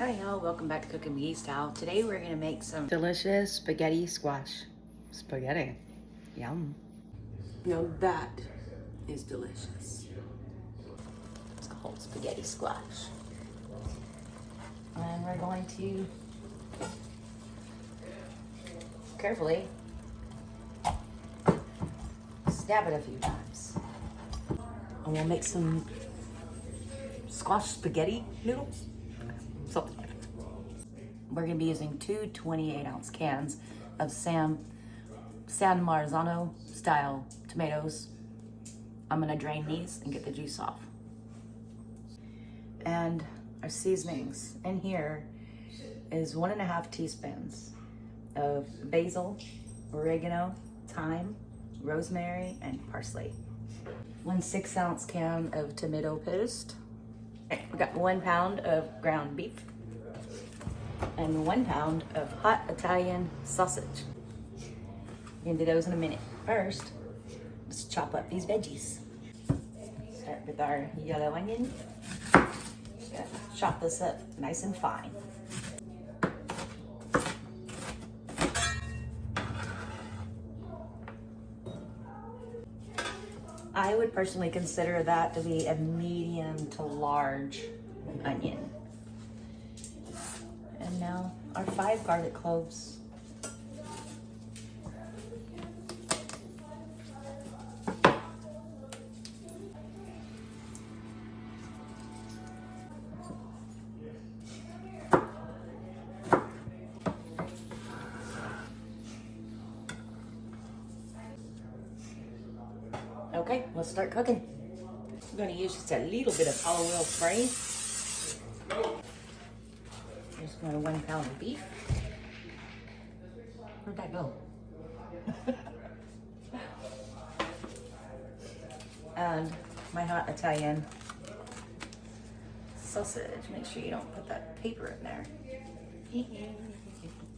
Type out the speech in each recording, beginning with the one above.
Hi y'all, welcome back to Cooking McGee Style. Today we're gonna make some delicious spaghetti squash. Spaghetti, yum. Now that is delicious. It's called spaghetti squash. And we're going to carefully stab it a few times. And we'll make some squash spaghetti noodles. Something like that. We're gonna be using two 28-ounce cans of San Marzano style tomatoes. I'm gonna drain these and get the juice off. And our seasonings in here is 1.5 teaspoons of basil, oregano, thyme, rosemary, and parsley. 1 6-ounce can of tomato paste. We got 1 pound of ground beef and 1 pound of hot Italian sausage. We're gonna do those in a minute. First, let's chop up these veggies. Start with our yellow onion. Chop this up nice and fine. I would personally consider that to be a medium to large onion. And now our 5 garlic cloves. Okay, let's start cooking. I'm gonna use just a little bit of olive oil spray. Just my 1 pound of beef. Where'd that go? And my hot Italian sausage. Make sure you don't put that paper in there.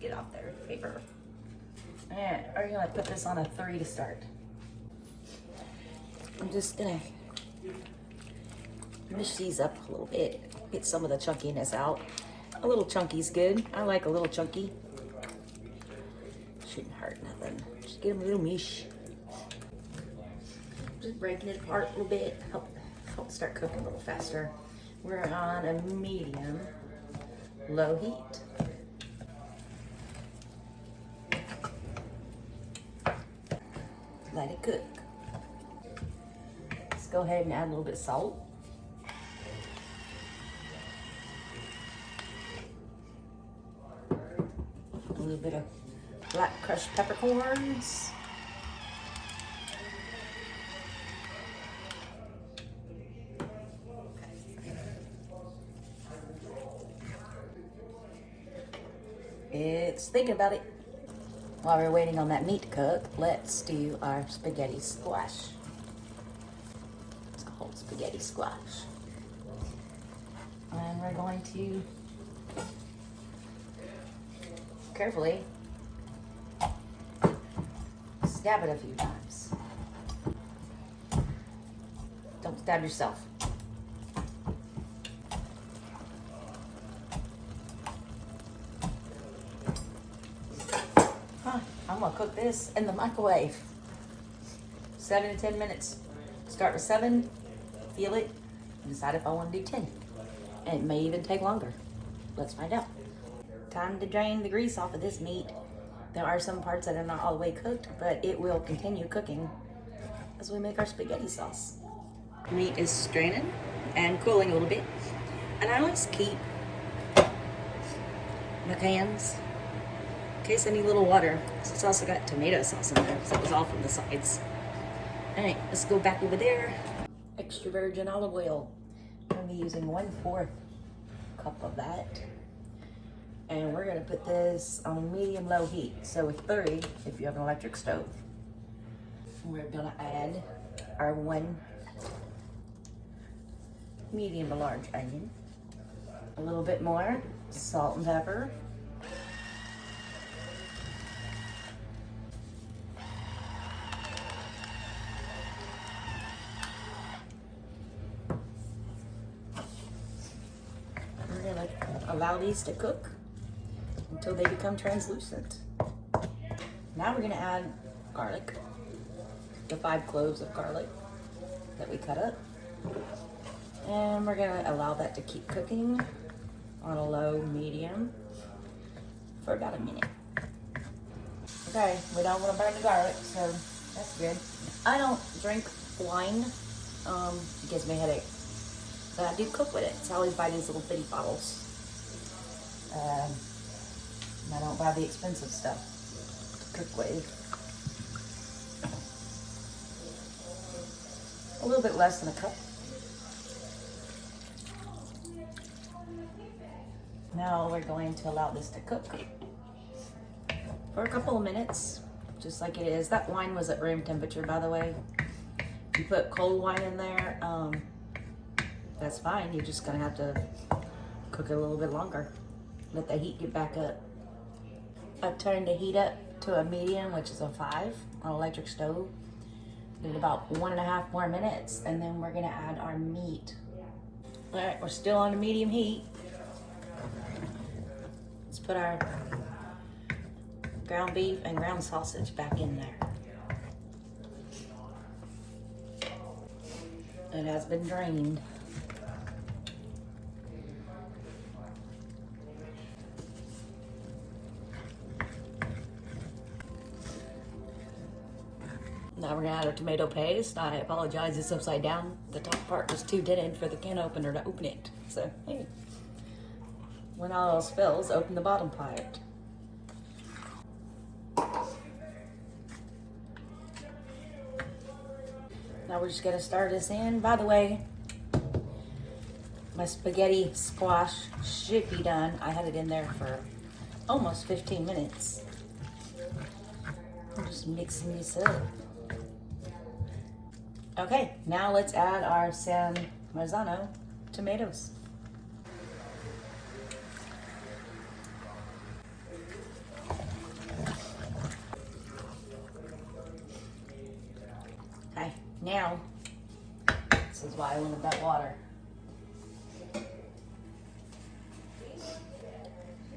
Get off there, paper. And are you gonna put this on a 3 to start? I'm just gonna mash these up a little bit, get some of the chunkiness out. A little chunky's good. I like a little chunky. Shouldn't hurt nothing. Just get them a little mish. Just breaking it apart a little bit. Help start cooking a little faster. We're on a medium low heat. Let it cook. Let's go ahead and add a little bit of salt. A little bit of black crushed peppercorns. It's thinking about it. While we're waiting on that meat to cook, let's do our spaghetti squash. It's called spaghetti squash. And we're going to carefully stab it a few times. Don't stab yourself. I'm gonna cook this in the microwave. 7 to 10 minutes. Start with 7, feel it, and decide if I want to do 10. And it may even take longer. Let's find out. Time to drain the grease off of this meat. There are some parts that are not all the way cooked, but it will continue cooking as we make our spaghetti sauce. Meat is straining and cooling a little bit. And I always keep my cans in case I need a little water. So it's also got tomato sauce in there, so it was all from the sides. All right, let's go back over there. Extra virgin olive oil. I'm gonna be using 1/4 cup of that. And we're gonna put this on medium-low heat. So with 3, if you have an electric stove. We're gonna add our 1 medium to large onion. A little bit more salt and pepper. We're gonna allow allow these to cook until they become translucent. Now we're gonna add garlic, the 5 cloves of garlic that we cut up. And we're gonna allow that to keep cooking on a low medium for about a minute. Okay, we don't want to burn the garlic, so that's good. I don't drink wine, it gives me a headache, but I do cook with it. So I always buy these little bitty bottles. And I don't buy the expensive stuff to cook with. A little bit less than a cup. Now we're going to allow this to cook for a couple of minutes, just like it is. That wine was at room temperature, by the way. If you put cold wine in there, that's fine. You're just gonna have to cook it a little bit longer. Let the heat get back up. I've turned the heat up to a medium, which is a 5 on an electric stove. Give it about 1.5 more minutes, and then we're gonna add our meat. All right, we're still on the medium heat. Let's put our ground beef and ground sausage back in there. It has been drained. Now we're gonna add our tomato paste. I apologize, it's upside down. The top part was too dented for the can opener to open it. So, hey, when all else fails, open the bottom part. Now we're just gonna stir this in. By the way, my spaghetti squash should be done. I had it in there for almost 15 minutes. I'm just mixing this up. Okay, now let's add our San Marzano tomatoes. Okay, now, this is why I wanted that water.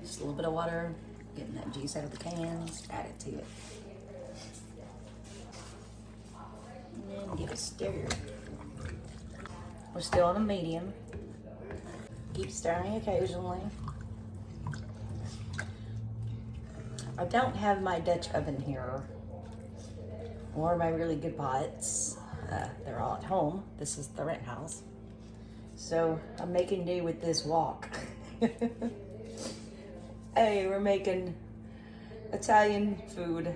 Just a little bit of water, getting that juice out of the cans, add it to it. And then give it a stir. We're still on a medium. Keep stirring occasionally. I don't have my Dutch oven here or my really good pots. They're all at home. This is the rent house. So I'm making do with this wok. Hey, we're making Italian food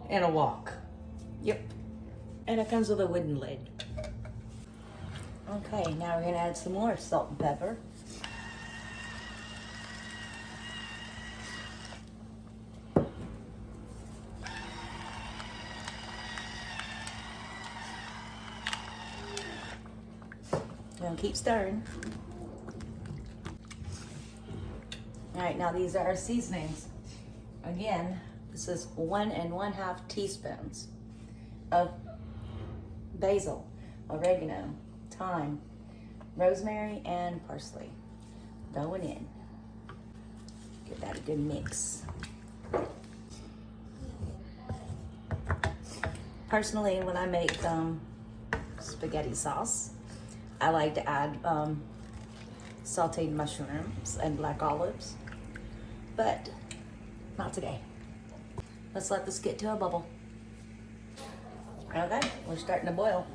in a wok. Yep. And it comes with a wooden lid. Okay, now we're gonna add some more salt and pepper. Gonna keep stirring. All right, now these are our seasonings. Again, this is 1 1/2 teaspoons of basil, oregano, thyme, rosemary, and parsley. Going in. Give that a good mix. Personally, when I make spaghetti sauce, I like to add sauteed mushrooms and black olives, but not today. Let's let this get to a bubble. Okay, we're starting to boil.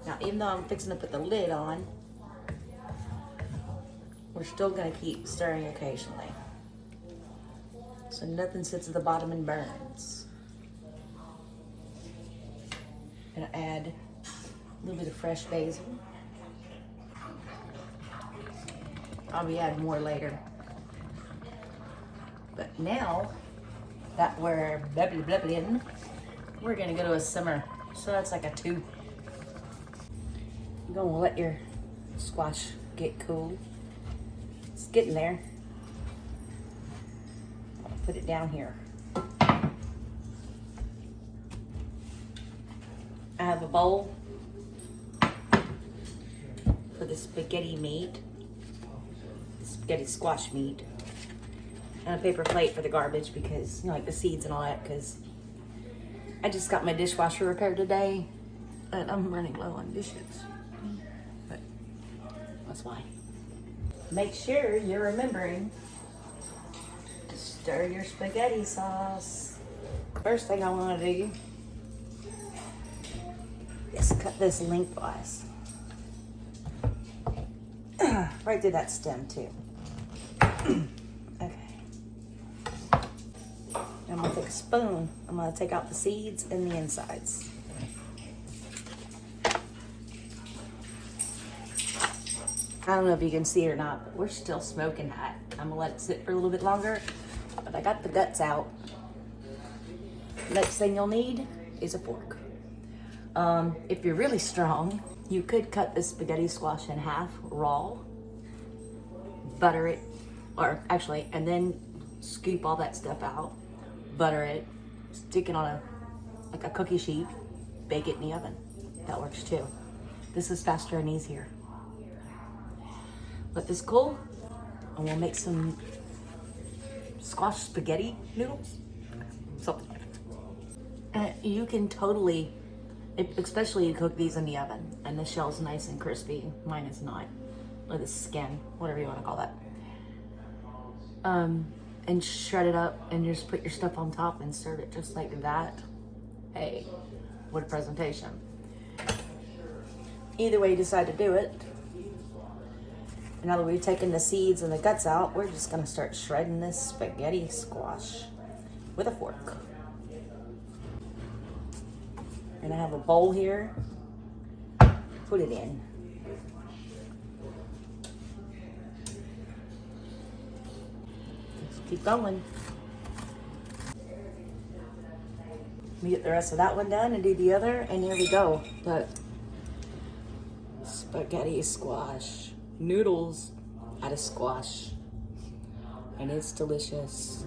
Now, even though I'm fixing to put the lid on, we're still gonna keep stirring occasionally, so nothing sits at the bottom and burns. Gonna add a little bit of fresh basil. I'll be adding more later. But now that we're bubbling, we're gonna go to a simmer. So that's like a 2. You're gonna let your squash get cool. It's getting there. I'll put it down here. I have a bowl for the spaghetti meat. spaghetti squash meat. And a paper plate for the garbage because, you know, like the seeds and all that, because I just got my dishwasher repaired today and I'm running low on dishes. But that's why. Make sure you're remembering to stir your spaghetti sauce. First thing I want to do is cut this lengthwise. Right through that stem too. Okay. I'm gonna take a spoon. I'm gonna take out the seeds and the insides. I don't know if you can see it or not, but we're still smoking that. I'm gonna let it sit for a little bit longer, but I got the guts out. Next thing you'll need is a fork. If you're really strong, you could cut the spaghetti squash in half raw, butter it, or actually, and then scoop all that stuff out, butter it, stick it on like a cookie sheet, bake it in the oven. That works too. This is faster and easier. Let this cool, and we'll make some squash spaghetti noodles. Something. You can totally, especially you cook these in the oven, and the shell's nice and crispy. Mine is not, or the skin, whatever you want to call that. And shred it up, and just put your stuff on top and serve it just like that. Hey, what a presentation! Either way you decide to do it. Now that we've taken the seeds and the guts out, we're just gonna start shredding this spaghetti squash with a fork. And I have a bowl here. Put it in. Let's keep going. Let me get the rest of that one done and do the other, and here we go. Look. Spaghetti squash. Noodles out of squash. And it's delicious.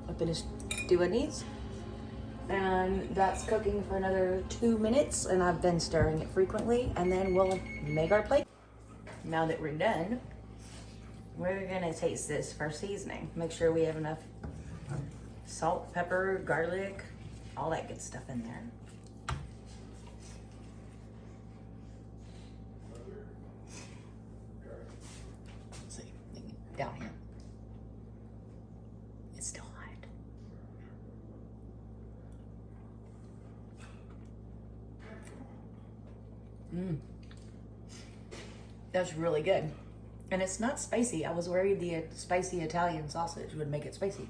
I finished doing these. And that's cooking for another 2 minutes, and I've been stirring it frequently, and then we'll make our plate. Now that we're done, we're gonna taste this for seasoning. Make sure we have enough salt, pepper, garlic, all that good stuff in there. Let's see, down here. It's still hot. That's really good. And it's not spicy. I was worried the spicy Italian sausage would make it spicy.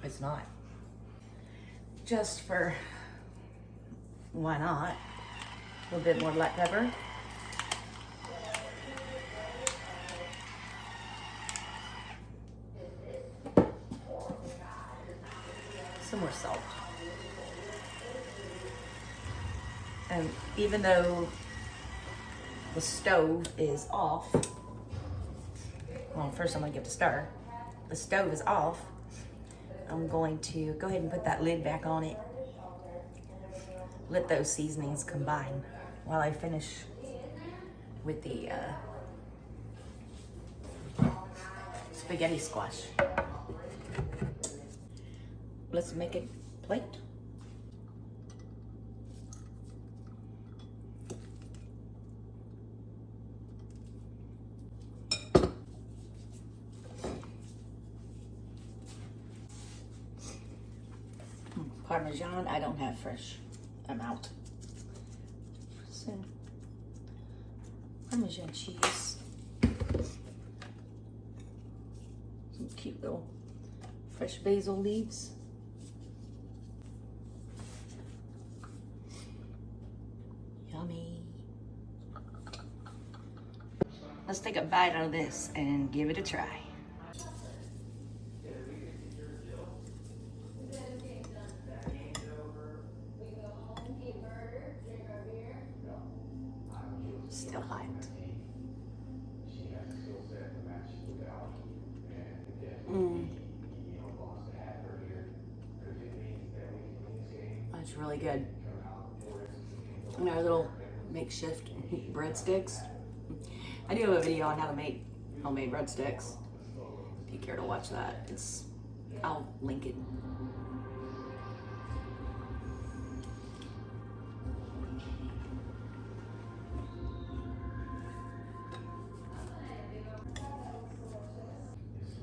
It's not. Just for, why not? A little bit more black pepper. Some more salt. And even though the stove is off, well, first I'm gonna give it a stir. The stove is off. I'm going to go ahead and put that lid back on it. Let those seasonings combine while I finish with the spaghetti squash. Let's make a plate. Parmesan, I don't have fresh. I'm out. So, Parmesan cheese. Some cute little fresh basil leaves. Yummy. Let's take a bite out of this and give it a try. Still hot. That's really good. And our little makeshift breadsticks. I do have a video on how to make homemade breadsticks. If you care to watch that, I'll link it.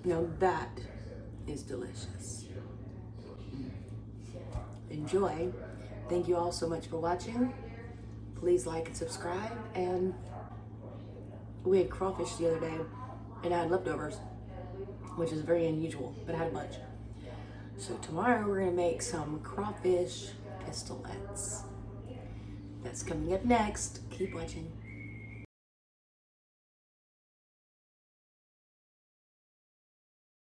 Now that is delicious. Enjoy. Thank you all so much for watching. Please like and subscribe. And we had crawfish the other day and I had leftovers, which is very unusual, but I had a bunch. So tomorrow we're gonna make some crawfish pistollets. That's coming up next. Keep watching.